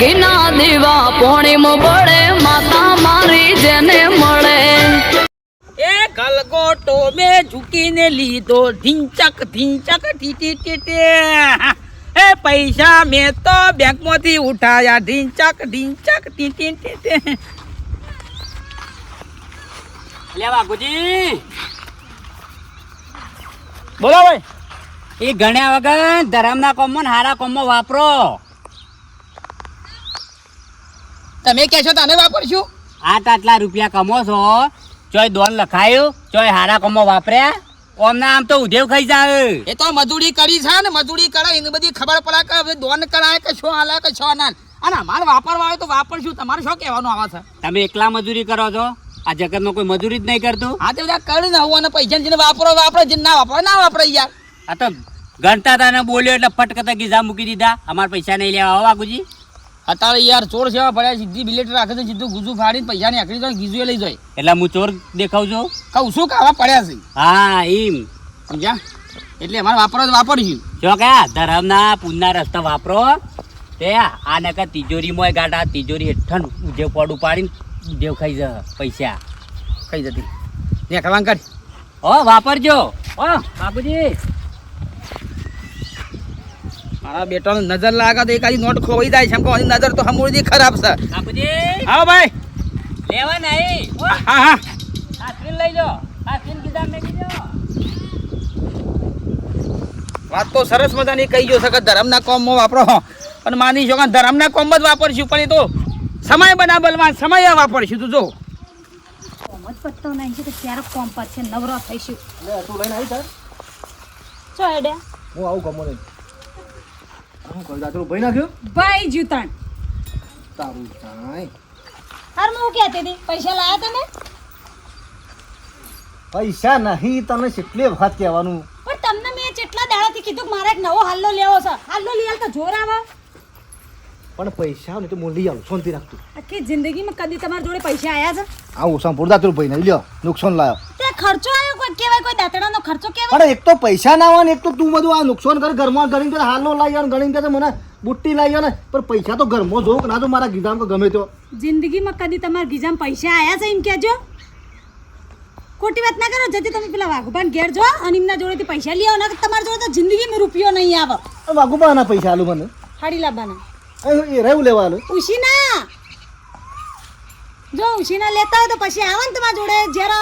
ઘીના દીવા પોણીમાં બળે માતા મારી જેને મળે એ ગલગોટો મેં ઝૂકીને લીધો ઢીંચક ઢીંચક ટીટી ટીટી એ પૈસા મેં તો બેંકમાંથી ઉઠાયા ઢીંચક ઢીંચક ટીટી ટીટી લેવા ગુજી બોલો ભાઈ એ ગણ્યા વગર ધરમના કોમમાં હારા કોમમાં વાપરો. તમે કહેશો તને વાપરશું 8 રૂપિયા કમો છો ચોય દોન લખાયું ચોય હારા કોમમાં વાપર્યા ઓમના આમ તો ઉધેવ ખાઈ જાય. એ તો મજૂરી કરી છે ને મજૂરી કરાય એને બધી ખબર પડે કે દોન કરાય કે શું હાલે કે શું ના અને અમારે વાપરવા આવે તો વાપરશું. તમારે શું કહેવાનું આવે છે? તમે એકલા મજૂરી કરો છો આ જગતમાં કોઈ મજૂરી જ નહીં કરતું. હા તે બધા કરી ને હું અને પૈસા જેને વાપરો વાપરે જેને ના વાપરો ના વાપરે યાર. આ તો ગણતા હતા ને બોલ્યો એટલે ફટકતા ગીઝા મૂકી દીધા. અમારે પૈસા નહીં લેવા આવો વાઘુજી. અત્યારે યાર ચોર સેવા પડ્યા સીધી બિલેટ રાખે છે સીધું ગુજુ ફાડીને પૈસા ને આખરી જાય ગીજુ લઈ જાય એટલે હું ચોર દેખાવ છું કહું શું કાવા પડ્યા છે હા એમ સમજ્યા એટલે અમારે વાપરો તો વાપરશું. જો કયા ધરમના પૂનના રસ્તા વાપરો તે આ નકર તિજોરીમાં ગાડા તિજોરી હેઠળ ઉધેવ પડું પાડીને ઉધેવ ખાઈ જાય પૈસા કઈ જતી ને ખવાન કાઢ ઓ વાપરજો ઓ બાપુજી. મારા બેટાને નજર લાગે તો એકાદી નોટ ખોવાઈ જાય છે એમ કહો નજર તો હમુરથી ખરાબ છે. બાપુજી હા ભાઈ લેવા નહીં હા હા આ સ્ક્રીન લઈ લો આ સ્ક્રીન કીધા મેં કીધો. વાત તો સરસ મજાની કહી ગયો છે કે ધર્મના કોમમાં વાપરો અને માની છો કે ધર્મના કોમમાં જ વાપરશું પણ એ તો સમય બનાવવામાં સમય વાપરશું તું જો કોમ જ પત્તો નહીં છે તો ક્યારે કોમ પર છે નવરો થઈશું. તું લઈને આવી સર ચો એડે હું આવું ગમો નહીં હું કહું તારું ભાઈ નાખ્યો ભાઈ જૂતણ તારું કાંઈ હાર હું કહેતી હતી પૈસા લાયા તમે પૈસા નહીં તને કેટલી વખત કહેવાનું પણ તમને મેં કેટલા દાડાથી કીધું કે મારે એક નવો હાલ્લો લેવો છે. હાલ્લો લઈ તો જોર આવે. પણ પૈસા નહીં તો હું લઈ આવું શાંતિ રાખતું આખી જિંદગીમાં કદી તમારી જોડે પૈસા આયા છે આવું સાંભળતા તારું ભાઈ નહીં લ્યો નુકસાન લાયો તે ખર્ચો આવ્યો કોઈ કહેવાય કોઈ દાતડાનો ખર્ચો કહેવાય. પણ એક તો પૈસા ના આવે ને એક તો તું બધું આ નુકસાન કર ઘરમાં ગણીને કે હાલો લાવી આવ્યો ગણીને કે મને બુટ્ટી લાવી આવ્યો ને પણ પૈસા તો ઘરમાં જોઉં કે ના તો મારા ગીધામાં ગમે તો જિંદગીમાં કદી તમારા ગીજામાં પૈસા આયા છે એમ કહેજો. ખોટી વાત ના કરો. જતી તમે પેલા વાઘુબાન ઘેર જો અને એમના જોડેથી પૈસા લઈ આવો ને તમારી જોડે તો જિંદગીમાં રૂપિયો નહીં આવે. વાગુબાના પૈસા આલું મને હાડી લાવવાના એ રહેવું લેવા આલું ઉશીના જો ઉશીના લેતા હોય તો પછી આવે ને તમારા જોડે જ્યારે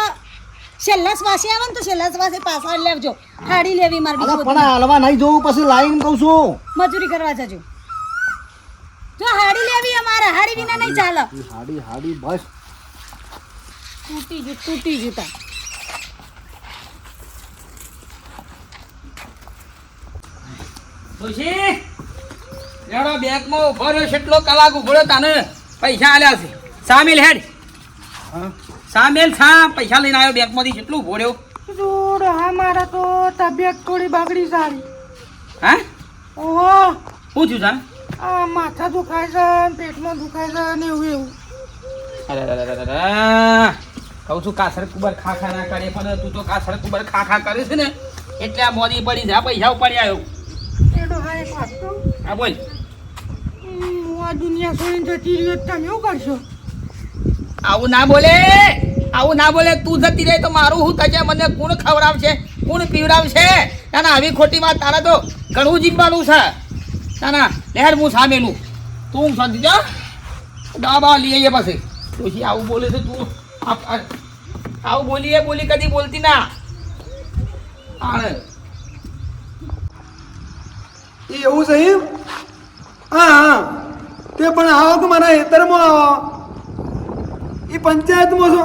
છેલ્લા શ્વાસે આવે ને તો છેલ્લા શ્વાસે પાછા લેવજો. હાડી લેવી મારે બીજું પણ હાલવા નહીં જોવું પછી લાઈન કહું છું મજૂરી કરવા જજો. જો હાડી લેવી અમારે હાડી વિના નહીં ચાલે. હાડી બસ તૂટી જતા ખુશી લેડો બેંકમાં ઉભો રહ્યો કેટલો કલાક ઉભો રહ્યો તને પૈસા આલ્યા છે સામેલ હેડ સામેલ છા પૈસા લઈને આવ્યો બેંકમાંથી કેટલું ઉભો રહ્યો જોડ હા મારા તો તબિયત થોડી બગડી સારી. હા ઓહો શું થયું તારે આ માથા દુખાય છે ને પેટમાં દુખાય છે ને એવું એવું. અરે કહું છું કાસર કુબર ખા ખા ના કરે પણ તું તો કાસર કુબર ખા ખા કરે છે ને એટલે આ મોદી પડી જા પૈસા ઉપાડી આવ્યો. એડો હા એક વાત કહું? હા બોલ હું આ દુનિયા છોડીને જતી રહ્યો તો તમે શું કરશો? આવું ના બોલે તું જતી રહે તો મારું શું થશે મને કોણ ખવડાવશે કોણ પીવડાવશે ના ના આવી ખોટી વાત તારા તો ઘણું જીવવાનું છે ના ના લહેર હું સામેલું તું શાંતિ જા દવા લઈ આવીએ પછી પછી આવું બોલે છે તું આવું બોલી કદી બોલતી ના આણે એવું છે એમ? હા તે પણ આવો કે મારા હેતરમાં આવો એ પંચાયતમાં છો.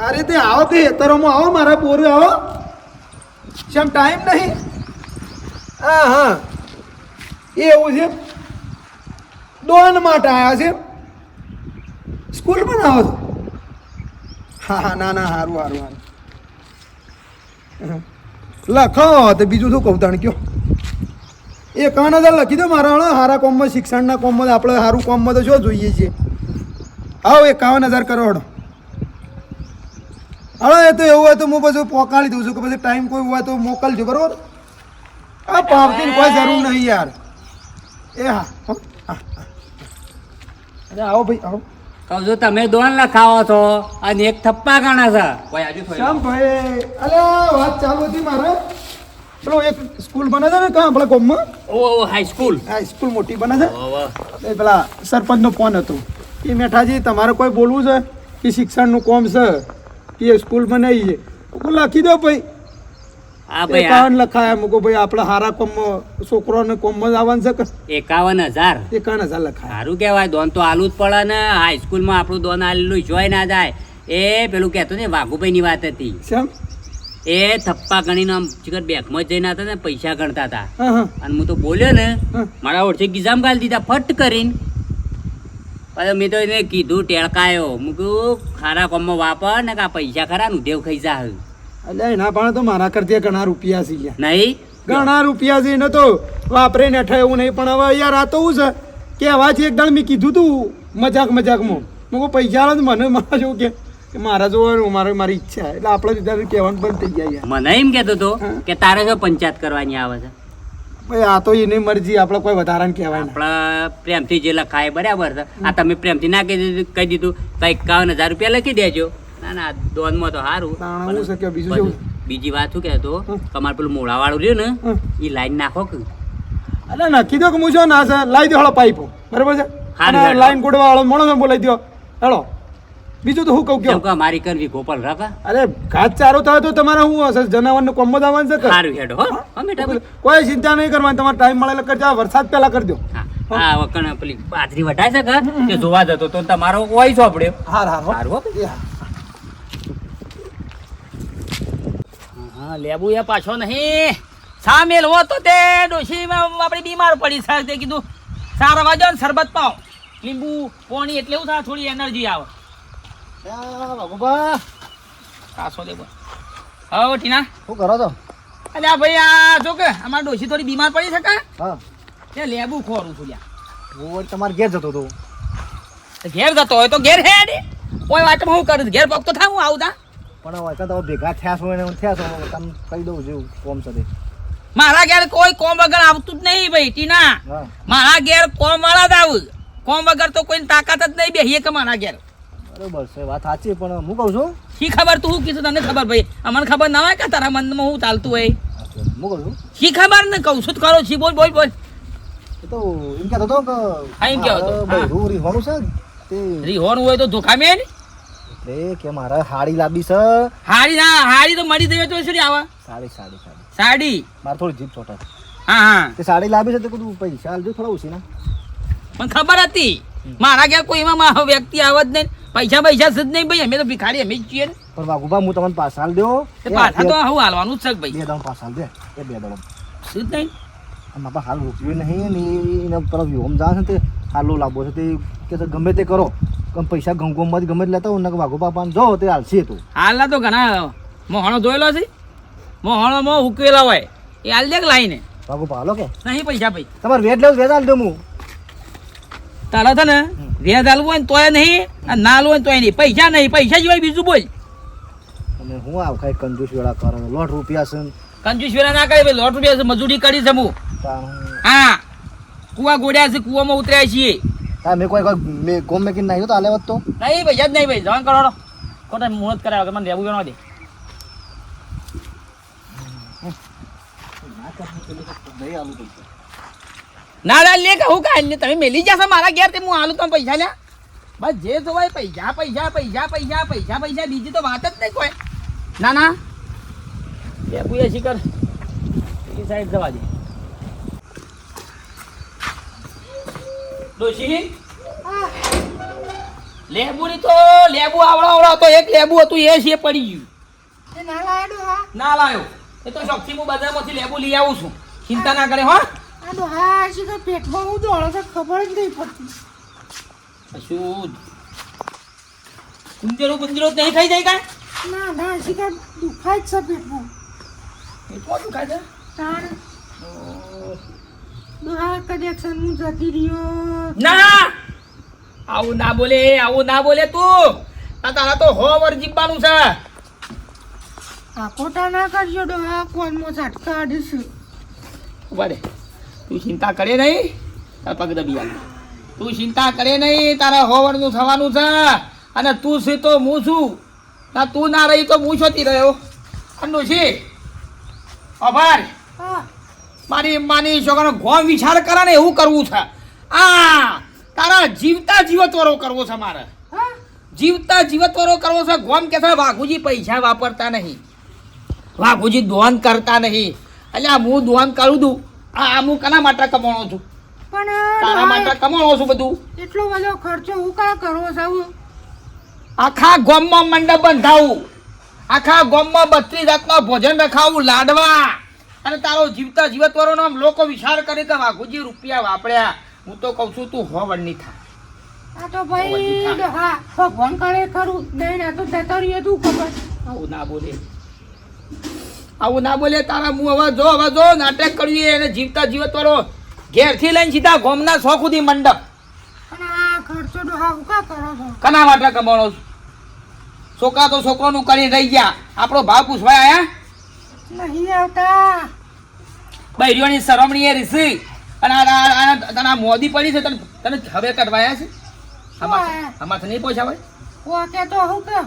અરે તે આવો કે હેતરોમાં આવો મારા પોરે આવો શેમ ટાઈમ નહીં. હા એ એવું છે દોન માટે આવ્યા છે સ્કૂલ પણ આવો છો. હા ના સારું લખો તો બીજું શું કહું તાણ કયો 51,000 લખી દો મારા સારા કોમમાં શિક્ષણના કોમમાં આપણે સારું કોમમાં તો શું જોઈએ છીએ. આવો 51,000 કરોડ. હવે એ તો એવું હોય તો હું પછી પોકાળી દઉં છું કે પછી ટાઈમ કોઈ હોય તો મોકલજો બરોબર. આ પાવતીની કોઈ જરૂર નહીં યાર. એ હા અરે આવો ભાઈ આવો. કહું છું તમે દોન લખાવો છો અને એક થપ્પા ગણા છે કોઈ આજુ શ્યામ ભાઈ અરે વાત ચાલુ હતી મારે પેલો એક સ્કૂલ બને છે ને કાં આપણા ગામમાં ઓ હાઈસ્કૂલ આ સ્કૂલ મોટી બને છે એ પેલા સરપંચનો ફોન હતો કે મેઠાજી તમારે કોઈ બોલવું છે કે શિક્ષણનું કોમ છે કે એ સ્કૂલ બનાવી છે હું લખી દો ભાઈ હા ભાઈ 51 લખાયા મૂકો ભાઈ આપણે હારા કોમમાં છોકરોને કોમમાં જ આવવાનું છે કે 51,000 51,000 લખાયા સારું કહેવાય દોન તો આલું જ પડે ને હાઈસ્કૂલમાં આપણું દોન આલેલું જોઈ ના જાય એ પેલું કહેતો ને વાઘુભાઈની વાત હતી શ્યામ એ થપ્પા ગણીને આમ ચિકન બેગમાં જ જઈને હતા ને પૈસા ગણતા હતા હા હા અને હું તો બોલ્યો ને હા. મારા ઓળખે ગીજામ ગાલી દીધા ફટ કરીને પછી મેં તો એને કીધું ટેળકાયો હું કહું ખારા કોમમાં વાપર ને કે આ પૈસા ખરા ને દેવ ખાઈ જા અલ્યા એના પણ તો મારા કરતી ઘણા રૂપિયા છે યાર નહીં ઘણા રૂપિયા છે એને તો વાપરે ને અઠા એવું નહીં પણ હવે યાર આ તો હું છે કે આવાથી એક દાડ મેં કીધું તું મજાકમાં મેં કહું પૈસા આવે મને મારા જેવું કે મારા જોવાનું મારી ઈચ્છા એટલે આપણે ત્યારે કહેવાનું બંધ થઈ ગયા યાર મને એમ કહેતો હતો કે તારે જો પંચાયત કરવાની આવે છે ભાઈ આ તો એની મરજી આપણે કોઈ વધારાને કહેવાય ને આપણા પ્રેમથી જે લખાય બરાબર છે આ તમે પ્રેમથી ના કહી દીધું તો 51,000 રૂપિયા લખી દેજો ના ના દોનમાં તો સારું તાણ હું છે કે બીજું જેવું બીજી વાત શું કહેતો તમારે પેલું મોડાવાળું રહ્યું ને એ લાઈન નાખો કે અરે નાખી દો કે હું શું ના છે લાવી દો હળો પાઇપો બરાબર છે હારું, અને હારું. લાઈન ગોડવા વાળો મોણો બોલાવી દો હેલો બીજું તો હું કહું કેમ કયો કે મારી કરવી ગોપાલ રાખા અરે ઘાસ ચારો થાય તો તમારે શું હશે જનાવરને કોમમાં જ આવવાનું છે કે સારું હેડો હો મેટા ભાઈ. કોઈ ચિંતા નહીં કરવાની તમારે ટાઈમ મળે એટલે કરજો વરસાદ પહેલા કરી દો હા હા વકણ પેલી બાજરી વટાય છે કે તે જોવા જતો તો તમારો કોઈ સોંપડ્યો હાર સારું હો હા લેબુ એ પાછો નહીં સામેલ હો તો તે ડોશી આપણે બીમાર પડી છે તે કીધું સારા વાજો ને શરબત પાવ લીંબુ પાણી એટલે એવું થાય થોડી એનર્જી આવે કાસો લેબુ હવે ટીના શું કરો છો અલ્યા ભાઈ આ જો કે અમારી ડોશી થોડી બીમાર પડી છે કા હા તે લેબુ ખોરું છું લ્યા હું તમારે ઘેર જતો હતો તે ઘેર જતો હોય તો ઘેર હે ને કોઈ વાતમાં હું કરું ઘેર પગ તો થાય હું આવું તા પણ હવે તમે ભેગા થયા છો ને હું થયા છો તમે કહી દઉં જેવું કોમ છે તે. મારા ઘેર કોઈ કોમ વગર આવતું જ નહીં ભાઈ ટીના હા મારા ઘેર કોમ વાળા જ આવું કોમ વગર તો કોઈની તાકાત જ નહીં બેહીએ કે મારા ઘેર બરોબર છે વાત સાચી પણ હું કહું છું શી ખબર તું શું કીધું તને ખબર ભાઈ અમને ખબર ના હોય કે તારા મનમાં હું ચાલતું હોય હું કહું છું શી ખબર ને કહું છું જ કરો છી બોલ બોલ બોલ એ તો એમ કહેતો હતો કે હા, એમ કહેતો હતો. મારે બૈરું રીહોણું છે તે રીહોન હોય તો ધોખા મેં એટલે કે મારે હાડી લાંબી છે હારી તો મળી દેવે તો શું આવે સાડી સાડી સાડી સાડી મારે થોડી જીભ ચોટે હા હા તે સાડી લાંબી છે તો કીધું પૈસા આલજો થોડા ઓછી ના મને ખબર હતી મારા ઘેર કોઈ એમાં વ્યક્તિ આવે જ નહીં પૈસા પૈસા જ નહીં ભાઈ અમે તો ભિખારી અમે જ છીએ ને પણ વાઘુબા હું તમને પાછા આલ દો તે પાછા તો હું હાલવાનું જ છે ભાઈ બે દામ પાછા આલ દે એ બે દામ શું જ નહીં મારા પાસે હાલ રૂપિયો નહીં ને એના તરફ વ્યોમ જા છે તે હાલો લાવવો છે તે કે તો ગમે તે કરો કમ પૈસા ગમગમમાંથી ગમે તે લેતા હોય ને કે વાઘુબા પાન જો તે હાલશે તો હાલના તો ઘણા મોહણો જોયેલો છે મોહણોમાં ઉકેલા હોય એ હાલ દે લાઈને વાઘુબા હાલો કે નહીં પૈસા ભાઈ તમારે વેજ લેવું વેજ આલ દઉં હું તારા છે ને વ્યાજ હાલવું હોય ને તોય નહીં અને ના હાલવું હોય ને તોય નહીં પૈસા નહીં પૈસા સિવાય બીજું બોલ અને હું આવ કઈ કંજૂસ વેળા કરો લોટ રૂપિયા છે કંજૂસ વેરા ના કરે ભાઈ લોટ રૂપિયા છે મજૂરી કરી છે હું હા કુવા ગોડ્યા છે કુવામાં ઉતર્યા છીએ હા મેં કોઈ મેં ગોમ મેં કીને નાખ્યો તો હાલે વત તો નહીં પૈસા જ નહીં ભાઈ જવાન કરો ખોટા મુહૂર્ત કરાવે કે મને લેવું જણવા દે ના ના લે કહું કાંઈ નહીં તમે મેલી જશો મારા ઘેર તે હું હાલું તમે પૈસા લ્યા બસ જે જોવાય પૈસા પૈસા પૈસા પૈસા પૈસા પૈસા બીજી તો વાત જ નહીં કોઈ ના ના લેબુ એ શીકર એ સાઈડ જવા દે ડોશી લેબુ ની તો લેબુ આવડો હતો એક લેબુ હતું એ છે પડી ગયું ના લાયો એ તો શોખથી હું બજારમાંથી લેબુ લઈ આવું છું ચિંતા ના કરે હો શું કુંજરો કુંજરો નહીં ખાઈ જાય કાંઈ પેટમાં દુખાય છે ના આવું ના બોલે તું તારા તો હો વર જીવવાનું છે ઉભા રે તું ચિંતા કરે નહીં તાર પગ દબી આવે તું ચિંતા કરે નહીં, તારા હોવરનું થવાનું છે. અને તું છે તો હું છું, ના તું ના રહી તો હું છોતી રહ્યો. અને છે આભાર મારી માની છોકરાનો ગોમ વિચાર કરે ને એવું કરવું છે. આ તારા જીવતા જીવતવારો કરવો છે મારે, જીવતા જીવતવારો કરવો છે. ગોમ કે છે વાઘુજી પૈસા વાપરતા નહીં, વાઘુજી દોન કરતા નહીં. એટલે હું દોન કરું છું. આ હું કના માટે કમાણો છું? તારા માટે કમાણો છું બધું. એટલો બધો ખર્ચો હું કા કરવો છે? આખા ગામમાં મંડપ બંધાવું, આખા ગામમાં 32 જાતના ભોજન રખાવું, લાડવા. અને તારો જીવતા જીવતવારો નામ લોકો વિચાર કરે કે વાઘુજી રૂપિયા વાપર્યા. હું તો કહું છું તું હોવડ નહીં થાય. આ તો ભાઈ હા ભગવાન કરે ખરું બેન, આ તો જતો રહ્યો તું ખબર. આવું ના બોલે, આવું ના બોલે. તારા હું હવે જો નાટક કરીએ અને જીવતા જીવતવારો ઘેરથી લઈને સીધા ગામના 100 સુધી મંડપ. અને આ ખર્ચો તો હા હું કા કરો છો? કના માટે કમાણો છું? છોકરા તો છોકરાનું કરી રહી ગયા, આપણો ભાવ પૂછવા આયા નહીં આવતા. બૈરીઓની સરમણી એ રીસી. અને તને મોદી પડી છે, તને હવે કટવાયા છે? આમાંથી નહીં પૈસા ભાઈ? કે તો હું કે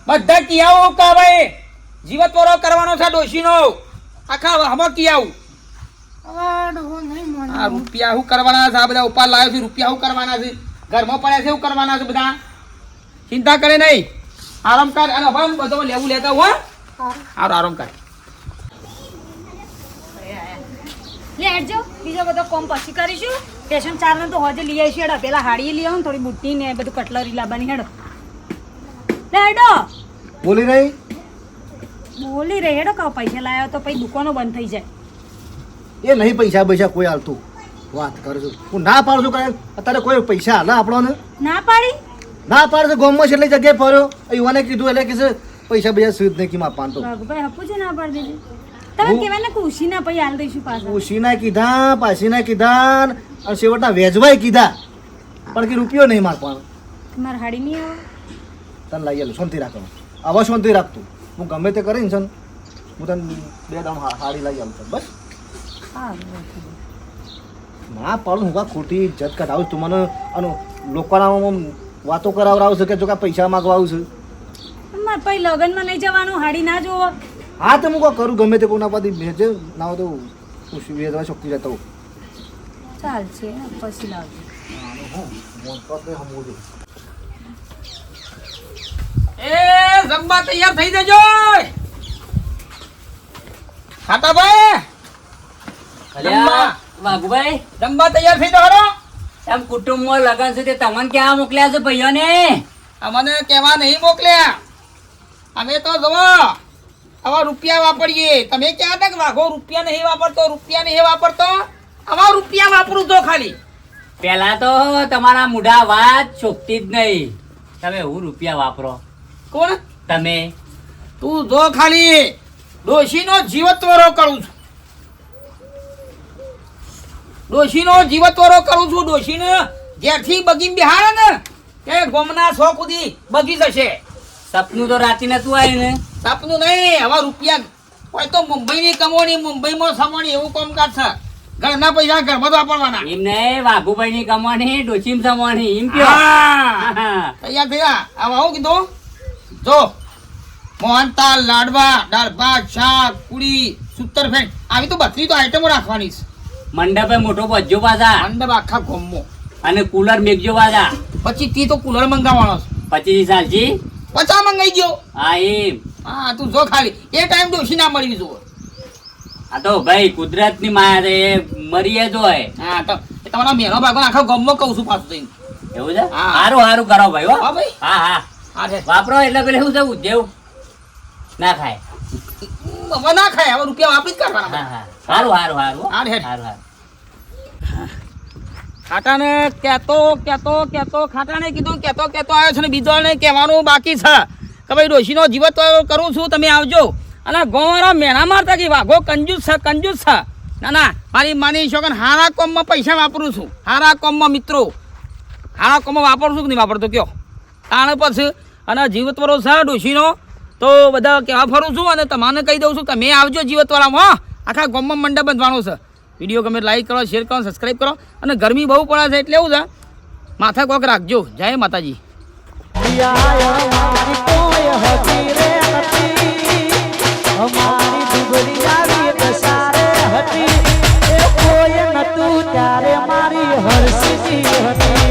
બધા કિયાઓ કા ભાઈ જીવતવારો કરવાનો છે ડોશીનો. આખા હમો કિયાવું આ રૂપિયા શું કરવાના છે? આ બધા ઉપાર લાવ્યો છે, રૂપિયા શું કરવાના છે? ઘરમાં પડ્યા છે, શું કરવાના છે? બધા ચિંતા કરે નહીં, આરામ કર. અને હવે બધો લેવું લેતા હો, આરામ કર. લે હેડજો, બીજો બધો કોમ પછી કરીશું. સ્ટેશન 4 ને તો હોજે લઈ આવીશું. હેડો પેલા હાડી લઈ આવું, થોડી બુટ્ટી ને બધું કટલરી લાવવાની. હેડો લે હેડો. બોલી રહી બોલી રહી હેડો. કાં પૈસા લાવ્યો તો પછી દુકાનો બંધ થઈ જાય. એ નહીં પૈસા પૈસા કોઈ હાલતું વાત કરજો. હું ના પાડું છું કે અત્યારે કોઈ પૈસા હાલે આપણને? ના પાડી ના પાડે ગામમાં છેલ્લી જગ્યાએ ફર્યો, યુવાને કીધું એટલે કે છે પૈસા પૈસા સુધ નહીં કીમાં પાડતો. ભાઈ હપુ છે ના પાડી દીધી. તમે કહેવાય ને કે ઉશી ના પછી હાલ દઈશું પાછા. ઉશીના કીધા, પાસીના કીધા અને છેવટના વેજવાય કીધા, પણ કે રૂપિયો નહીં માગવાનો. મારે હાડી નહીં આવે. તને લઈ આલું, શાંતિ રાખવાનું. આવા શાંતિ રાખતું. હું ગમે તે કરીને છે ને હું તને 2 દામ હાડી લઈ આવું છું બસ. હા ના પાડું હું કા ખોટી ઇજ્જત કઢાવું તું મને અને લોકોના વાતો કરાવડાવું છે કે જો કા પૈસા માગવા આવું છું. મારે પછી લગ્નમાં નહીં જવાનું, હાડી ના જોવો. હા તો હું કોઈ કરું ગમે તે કોના પાછી ભેજે ના હોય તો વેચવા શક્તિ જતો હોઉં. ચાલશે પછી લાવજો. એ જમવા તૈયાર થઈ જજો ખાતાભાઈ. અલ્યા વાઘુભાઈ, જમવા તૈયાર થઈ જાઓ. એમ કુટુંબમાં લગન છે તે તમને ક્યાં મોકલ્યા છે ભાઈઓને? અમને કહેવા નહીં મોકલ્યા. અમે તો જવો આવા રૂપિયા વાપરીએ. તમે ક્યાં હતા કે વાઘો રૂપિયા નહીં વાપરતો, રૂપિયા નહીં વાપરતો? આવા રૂપિયા વાપરું તો ખાલી. પેલા તો તમારા મુઢા વાત શોભતી જ નહીં. તમે હું રૂપિયા વાપરો? કોણ? તમે. તું જો ખાલી ડોશીનો જીવતવારો કરું છું, ડોશીનો જીવતવારો કરું છું. ડોશીને ઘેરથી બગીન બિહારે ને કે ગોમના 100 સુધી બગી જશે. સપનું તો રાતી નતું આવ્યું ને? સપનું નહીં, હવે રૂપિયા હોય તો મુંબઈની કમાણી, મુંબઈમાં સમાણી એવું કામકાજ છે. ઘરના પૈસા ઘરમાં જ વાપરવાના. એમ નહીં, વાઘુભાઈ ની કમાણી ડોશીમ સમાણી એમ કયો? હા, તૈયાર થયા. હવે આવું કીધું જો મોહનતાલ, લાડવા, દાળ ભાત, શાક, પૂરી, સૂતરફેણ આવી તો 32 તો આઈટમો રાખવાની છે. મંડપે મોટો બજ્જો પાછા મંડપ આખા ગોમમાં. અને કુલર મેઘજો પાછા. પછી તી તો કુલર મંગાવવાનો છે. 25 સાલજી 50 મંગાઈ ગયો. હા એમ. હા તું જો ખાલી એ ટાઈમ ડોશી ના મળી જો. આ તો ભાઈ કુદરત ની માયા છે, એ મરીએ જ હોય. હા તો એ તમારા મેનો ભાગો આખા ગોમમાં કહું છું પાછું થઈને. એવું છે? હા. સારું સારું કરો ભાઈ હો. હા ભાઈ. હા હા હા છે વાપરો એટલે પેલે શું થયું દેવ ના ખાય. હવે ના ખાય, હવે રૂપિયા વાપરી જ કરવાના. હા હા સારું સારું સારું હો. હાર હેડ. સારું સારું. ખાટાને કહેતો ખાટાને કીધું કહેતો આવ્યો છે ને બીજોને કહેવાનું બાકી છે કે ભાઈ ડોશીનો જીવત કરું છું, તમે આવજો. અને ગોવાળા મેણા મારતા કે વાઘો કંજૂસ છે. ના મારી માની છો કે હારા કોમમાં પૈસા વાપરું છું, હારા કોમમાં મિત્રો હારા કોમમાં વાપરું છું કે નહીં વાપરતો કયો તાણે પછી. અને જીવતવાળો છે ડોશીનો તો બધા કહેવા ફરું છું અને તમને કહી દઉં છું તમે આવજો જીવતવાળામાં. આખા ગામમાં મંડપ બંધવાનો છે. વિડીયો ગમે લાઈક કરો, શેર કરો, સબસ્ક્રાઈબ કરો. અને ગરમી બહુ પડે છે એટલે એવું છે, માથા કોક રાખજો. જય માતાજી. ત્યારે મારી હર્ષિતી હતી.